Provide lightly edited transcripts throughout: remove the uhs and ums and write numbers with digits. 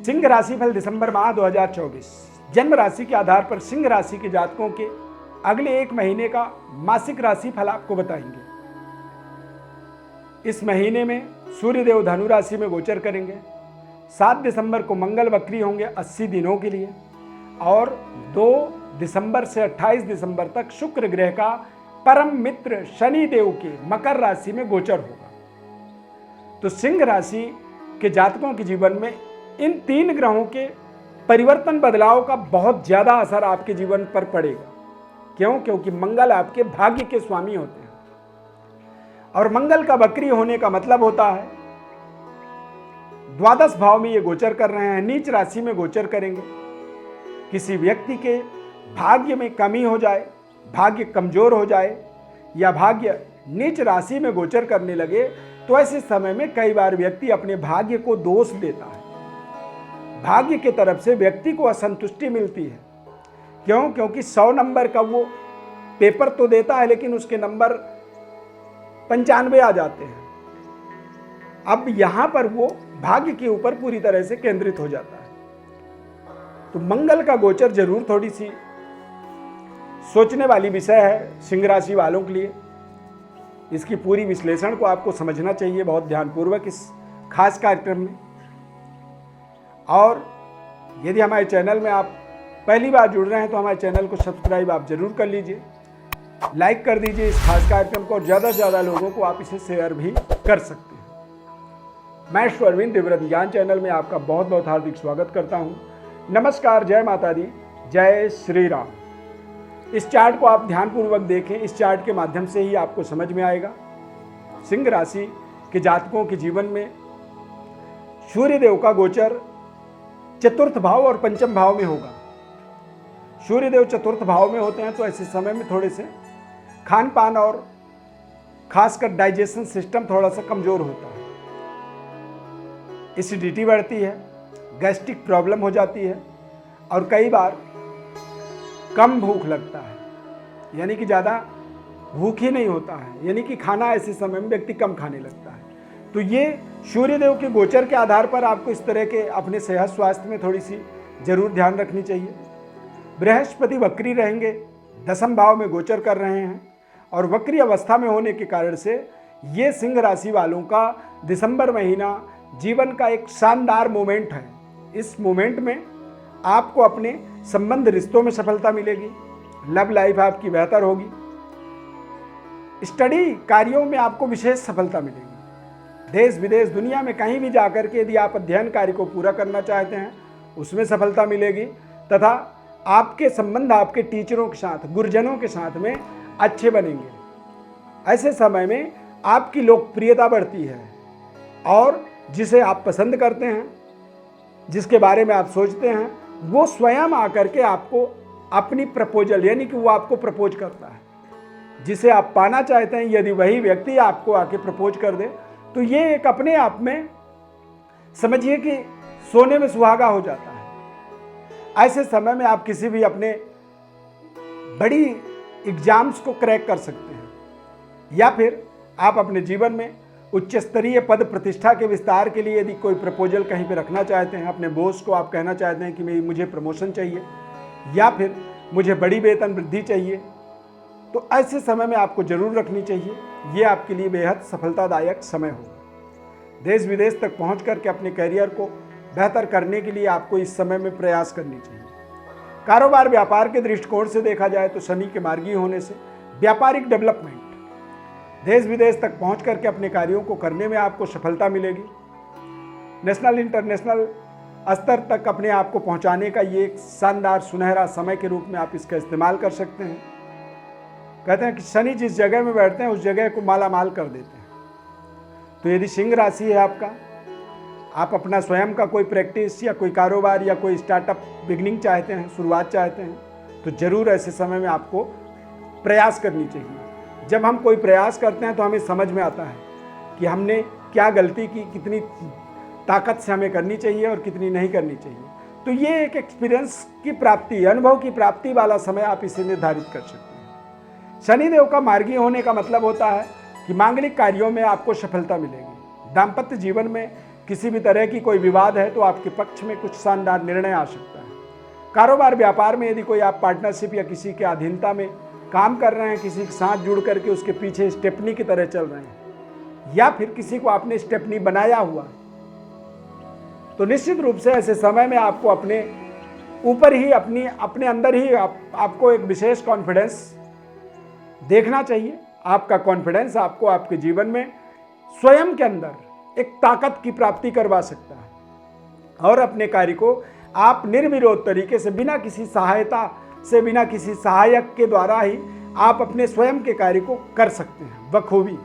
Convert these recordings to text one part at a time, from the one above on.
सिंह राशि फल दिसंबर माह 2024। जन्म राशि के आधार पर सिंह राशि के जातकों के अगले एक महीने का मासिक राशि फल आपको बताएंगे। इस महीने में सूर्यदेव धनु राशि में गोचर करेंगे। 7 दिसंबर को मंगल वक्री होंगे 80 दिनों के लिए और 2 दिसंबर से 28 दिसंबर तक शुक्र ग्रह का परम मित्र शनि देव के मकर राशि में गोचर होगा। तो सिंह राशि के जातकों के जीवन में इन 3 ग्रहों के परिवर्तन बदलाव का बहुत ज्यादा असर आपके जीवन पर पड़ेगा। क्यों? क्योंकि मंगल आपके भाग्य के स्वामी होते हैं और मंगल का वक्री होने का मतलब होता है द्वादश भाव में ये गोचर कर रहे हैं, नीच राशि में गोचर करेंगे। किसी व्यक्ति के भाग्य में कमी हो जाए, भाग्य कमजोर हो जाए या भाग्य नीच राशि में गोचर करने लगे तो ऐसे समय में कई बार व्यक्ति अपने भाग्य को दोष देता है। भाग्य की तरफ से व्यक्ति को असंतुष्टि मिलती है। क्यों? क्योंकि 100 नंबर का वो पेपर तो देता है लेकिन उसके नंबर 95 आ जाते हैं। अब यहां पर वो भाग्य के ऊपर पूरी तरह से केंद्रित हो जाता है। तो मंगल का गोचर जरूर थोड़ी सी सोचने वाली विषय है सिंह राशि वालों के लिए। इसकी पूरी विश्लेषण को आपको समझना चाहिए बहुत ध्यानपूर्वक इस खास कार्यक्रम में। और यदि हमारे चैनल में आप पहली बार जुड़ रहे हैं तो हमारे चैनल को सब्सक्राइब आप जरूर कर लीजिए, लाइक कर दीजिए इस खास कार्यक्रम को और ज़्यादा से ज़्यादा लोगों को आप इसे शेयर भी कर सकते हैं। मैं श्री अरविंद दिव्य ज्ञान चैनल में आपका बहुत बहुत हार्दिक स्वागत करता हूँ। नमस्कार, जय माता दी, जय श्री राम। इस चार्ट को आप ध्यानपूर्वक देखें, इस चार्ट के माध्यम से ही आपको समझ में आएगा। सिंह राशि के जातकों के जीवन में सूर्यदेव का गोचर चतुर्थ भाव और पंचम भाव में होगा। सूर्यदेव चतुर्थ भाव में होते हैं तो ऐसे समय में थोड़े से खान पान और खासकर डाइजेशन सिस्टम थोड़ा सा कमजोर होता है। एसिडिटी बढ़ती है, गैस्ट्रिक प्रॉब्लम हो जाती है और कई बार कम भूख लगता है, यानी कि ज़्यादा भूख ही नहीं होता है, यानी कि खाना ऐसे समय में व्यक्ति कम खाने लगता है। तो ये सूर्यदेव के गोचर के आधार पर आपको इस तरह के अपने सेहत स्वास्थ्य में थोड़ी सी जरूर ध्यान रखनी चाहिए। बृहस्पति वक्री रहेंगे, 10वें भाव में गोचर कर रहे हैं और वक्री अवस्था में होने के कारण से ये सिंह राशि वालों का दिसंबर महीना जीवन का एक शानदार मोमेंट है। इस मोमेंट में आपको अपने संबंध रिश्तों में सफलता मिलेगी, लव लाइफ आपकी बेहतर होगी, स्टडी कार्यों में आपको विशेष सफलता मिलेगी। देश विदेश दुनिया में कहीं भी जाकर के यदि आप अध्ययन कार्य को पूरा करना चाहते हैं उसमें सफलता मिलेगी तथा आपके संबंध आपके टीचरों के साथ, गुरुजनों के साथ में अच्छे बनेंगे। ऐसे समय में आपकी लोकप्रियता बढ़ती है और जिसे आप पसंद करते हैं, जिसके बारे में आप सोचते हैं, वो स्वयं आकर के आपको अपनी प्रपोजल यानी कि वो आपको प्रपोज करता है। जिसे आप पाना चाहते हैं यदि वही व्यक्ति आपको आके प्रपोज कर दे तो ये एक अपने आप में समझिए कि सोने में सुहागा हो जाता है। ऐसे समय में आप किसी भी अपने बड़ी एग्जाम्स को क्रैक कर सकते हैं या फिर आप अपने जीवन में उच्च स्तरीय पद प्रतिष्ठा के विस्तार के लिए यदि कोई प्रपोजल कहीं पे रखना चाहते हैं, अपने बॉस को आप कहना चाहते हैं कि मुझे प्रमोशन चाहिए या फिर मुझे बड़ी वेतन वृद्धि चाहिए, तो ऐसे समय में आपको जरूर रखनी चाहिए। ये आपके लिए बेहद सफलतादायक समय होगा। देश विदेश तक पहुंच करके अपने करियर को बेहतर करने के लिए आपको इस समय में प्रयास करनी चाहिए। कारोबार व्यापार के दृष्टिकोण से देखा जाए तो शनि के मार्गी होने से व्यापारिक डेवलपमेंट, देश विदेश तक पहुंच करके अपने कार्यों को करने में आपको सफलता मिलेगी। नेशनल इंटरनेशनल स्तर तक अपने आप को पहुंचाने का ये एक शानदार सुनहरा समय के रूप में आप इसका इस्तेमाल कर सकते हैं। कहते हैं कि शनि जिस जगह में बैठते हैं उस जगह को माला माल कर देते हैं। तो यदि सिंह राशि है आपका, आप अपना स्वयं का कोई प्रैक्टिस या कोई कारोबार या कोई स्टार्टअप बिगनिंग चाहते हैं, शुरुआत चाहते हैं, तो जरूर ऐसे समय में आपको प्रयास करनी चाहिए। जब हम कोई प्रयास करते हैं तो हमें समझ में आता है कि हमने क्या गलती की, कितनी ताकत से हमें करनी चाहिए और कितनी नहीं करनी चाहिए। तो ये एक एक्सपीरियंस की प्राप्ति, अनुभव की प्राप्ति वाला समय आप इसे निर्धारित कर सकते हैं। शनिदेव का मार्गी होने का मतलब होता है कि मांगलिक कार्यों में आपको सफलता मिलेगी। दाम्पत्य जीवन में किसी भी तरह की कोई विवाद है तो आपके पक्ष में कुछ शानदार निर्णय आ सकता है। कारोबार व्यापार में यदि कोई आप पार्टनरशिप या किसी के अधीनता में काम कर रहे हैं, किसी के साथ जुड़ करके उसके पीछे स्टेपनी की तरह चल रहे हैं, या फिर किसी को आपने स्टेपनी बनाया हुआ है, तो निश्चित रूप से ऐसे समय में आपको अपने ऊपर ही अपने अंदर ही आपको एक विशेष कॉन्फिडेंस देखना चाहिए। आपका कॉन्फिडेंस आपको आपके जीवन में स्वयं के अंदर एक ताकत की प्राप्ति करवा सकता है और अपने कार्य को आप निर्विरोध तरीके से, बिना किसी सहायता से, बिना किसी सहायक के द्वारा ही आप अपने स्वयं के कार्य को कर सकते हैं बखूबी।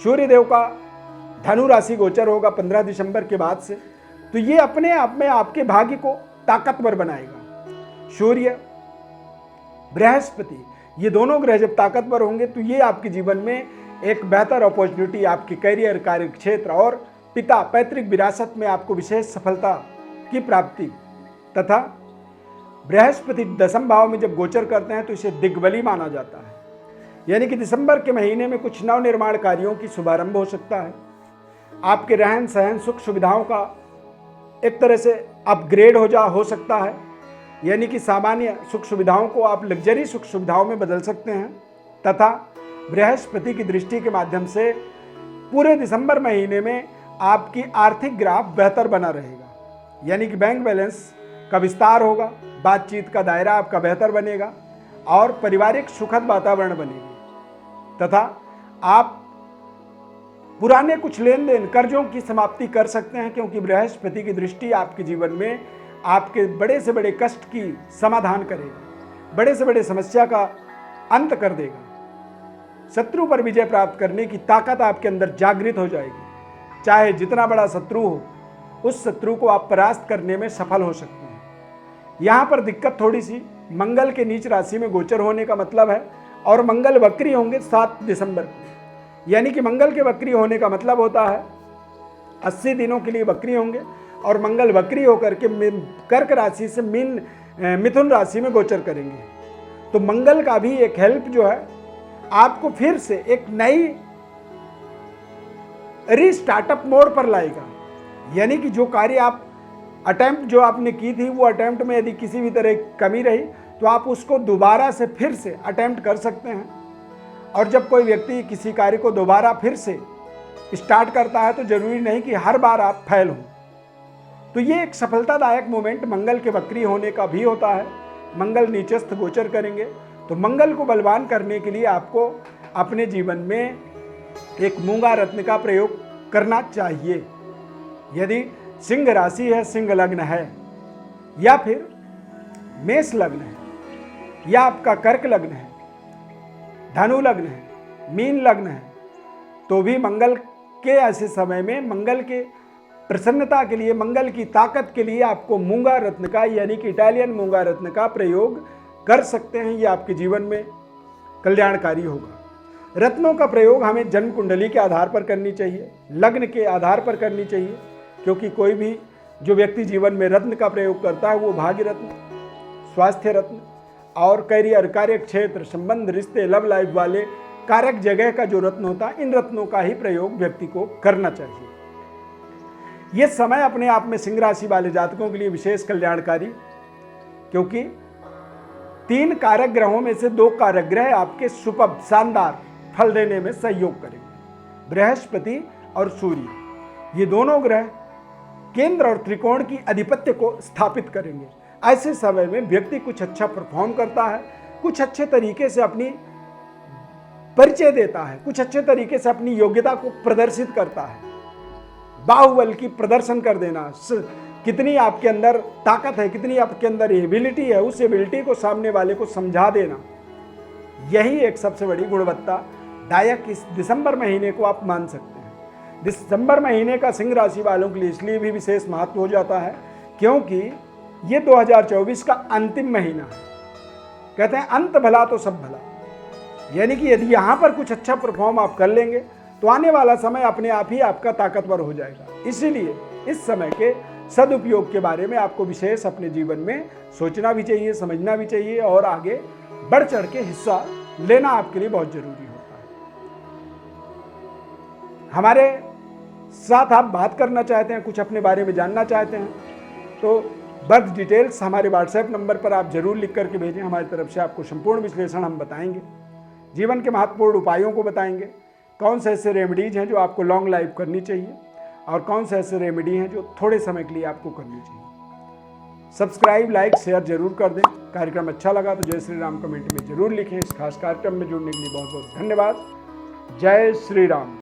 सूर्यदेव का धनु राशि गोचर होगा 15 दिसंबर के बाद से, तो ये अपने आप में आपके भाग्य को ताकतवर बनाएगा। सूर्य, बृहस्पति, ये दोनों ग्रह जब ताकतवर होंगे तो ये आपके जीवन में एक बेहतर अपॉर्चुनिटी, आपके करियर, कार्य क्षेत्र और पिता पैतृक विरासत में आपको विशेष सफलता की प्राप्ति तथा बृहस्पति दशम भाव में जब गोचर करते हैं तो इसे दिग्बली माना जाता है। यानी कि दिसंबर के महीने में कुछ नवनिर्माण कार्यों की शुभारंभ हो सकता है। आपके रहन सहन सुख सुविधाओं का एक तरह से अपग्रेड हो सकता है, यानी कि सामान्य सुख सुविधाओं को आप लग्जरी सुख सुविधाओं में बदल सकते हैं। तथा बृहस्पति की दृष्टि के माध्यम से पूरे दिसंबर महीने में आपकी आर्थिक ग्राफ बेहतर बना रहेगा, यानी कि बैंक बैलेंस का विस्तार होगा, बातचीत का दायरा आपका बेहतर बनेगा और पारिवारिक सुखद वातावरण बनेगी तथा आप पुराने कुछ लेन देन कर्जों की समाप्ति कर सकते हैं, क्योंकि बृहस्पति की दृष्टि आपके जीवन में आपके बड़े से बड़े कष्ट की समाधान करेगा, बड़े से बड़े समस्या का अंत कर देगा। शत्रु पर विजय प्राप्त करने की ताकत आपके अंदर जागृत हो जाएगी। चाहे जितना बड़ा शत्रु हो, उस शत्रु को आप परास्त करने में सफल हो सकते हैं। यहाँ पर दिक्कत थोड़ी सी मंगल के नीच राशि में गोचर होने का मतलब है, और मंगल वक्री होंगे 7 दिसंबर को, यानी कि मंगल के वक्री होने का मतलब होता है 80 दिनों के लिए वक्री होंगे और मंगल वक्री होकर के कर्क राशि से मिथुन राशि में गोचर करेंगे। तो मंगल का भी एक हेल्प जो है आपको फिर से एक नई रीस्टार्टअप मोड पर लाएगा, यानी कि जो कार्य आप अटेम्प्ट जो आपने की थी वो अटेम्प्ट में यदि किसी भी तरह कमी रही तो आप उसको दोबारा से फिर से अटेम्प्ट कर सकते हैं। और जब कोई व्यक्ति किसी कार्य को दोबारा फिर से स्टार्ट करता है तो जरूरी नहीं कि हर बार आप फेल हों। तो ये एक सफलतादायक मोमेंट मंगल के वक्री होने का भी होता है। मंगल नीचस्थ गोचर करेंगे तो मंगल को बलवान करने के लिए आपको अपने जीवन में एक मूंगा रत्न का प्रयोग करना चाहिए। यदि सिंह राशि है, सिंह लग्न है, या फिर मेष लग्न है, या आपका कर्क लग्न है, धनु लग्न है, मीन लग्न है, तो भी मंगल के ऐसे समय में मंगल के प्रसन्नता के लिए, मंगल की ताकत के लिए आपको मूंगा रत्न का, यानी कि इटालियन मूंगा रत्न का प्रयोग कर सकते हैं। ये आपके जीवन में कल्याणकारी होगा। रत्नों का प्रयोग हमें जन्म कुंडली के आधार पर करनी चाहिए, लग्न के आधार पर करनी चाहिए, क्योंकि कोई भी जो व्यक्ति जीवन में रत्न का प्रयोग करता है वो भाग्य रत्न, स्वास्थ्य रत्न और करियर, कार्य क्षेत्र, संबंध, रिश्ते, लव लाइफ वाले कारक जगह का जो रत्न होता है, इन रत्नों का ही प्रयोग व्यक्ति को करना चाहिए। यह समय अपने आप में सिंह राशि वाले जातकों के लिए विशेष कल्याणकारी, क्योंकि 3 कारक ग्रहों में से 2 कारक ग्रह आपके सुपर शानदार फल देने में सहयोग करेंगे। बृहस्पति और सूर्य, ये दोनों ग्रह केंद्र और त्रिकोण की आधिपत्य को स्थापित करेंगे। ऐसे समय में व्यक्ति कुछ अच्छा परफॉर्म करता है, कुछ अच्छे तरीके से अपनी परिचय देता है, कुछ अच्छे तरीके से अपनी योग्यता को प्रदर्शित करता है। बाहुबल की प्रदर्शन कर देना, कितनी आपके अंदर ताकत है, कितनी आपके अंदर एबिलिटी है, उस एबिलिटी को सामने वाले को समझा देना, यही एक सबसे बड़ी गुणवत्तादायक इस दिसंबर महीने को आप मान सकते हैं। दिसंबर महीने का सिंह राशि वालों के लिए इसलिए भी विशेष महत्व हो जाता है क्योंकि ये 2024 का अंतिम महीना है। कहते हैं अंत भला तो सब भला, यानी कि यदि यहाँ पर कुछ अच्छा परफॉर्म आप कर लेंगे तो आने वाला समय अपने आप ही आपका ताकतवर हो जाएगा। इसीलिए इस समय के सदुपयोग के बारे में आपको विशेष अपने जीवन में सोचना भी चाहिए, समझना भी चाहिए और आगे बढ़ चढ़ के हिस्सा लेना आपके लिए बहुत जरूरी होता है। हमारे साथ आप बात करना चाहते हैं, कुछ अपने बारे में जानना चाहते हैं, तो बर्थ डिटेल्स हमारे व्हाट्सएप नंबर पर आप जरूर लिख करके भेजें। हमारी तरफ से आपको संपूर्ण विश्लेषण हम बताएंगे, जीवन के महत्वपूर्ण उपायों को बताएंगे, कौन से ऐसे रेमेडीज हैं जो आपको लॉन्ग लाइफ करनी चाहिए और कौन से ऐसे रेमेडी हैं जो थोड़े समय के लिए आपको करनी चाहिए। सब्सक्राइब, लाइक, शेयर जरूर कर दें। कार्यक्रम अच्छा लगा तो जय श्री राम कमेंट में जरूर लिखें। इस खास कार्यक्रम में जुड़ने के लिए बहुत बहुत धन्यवाद। जय श्री राम।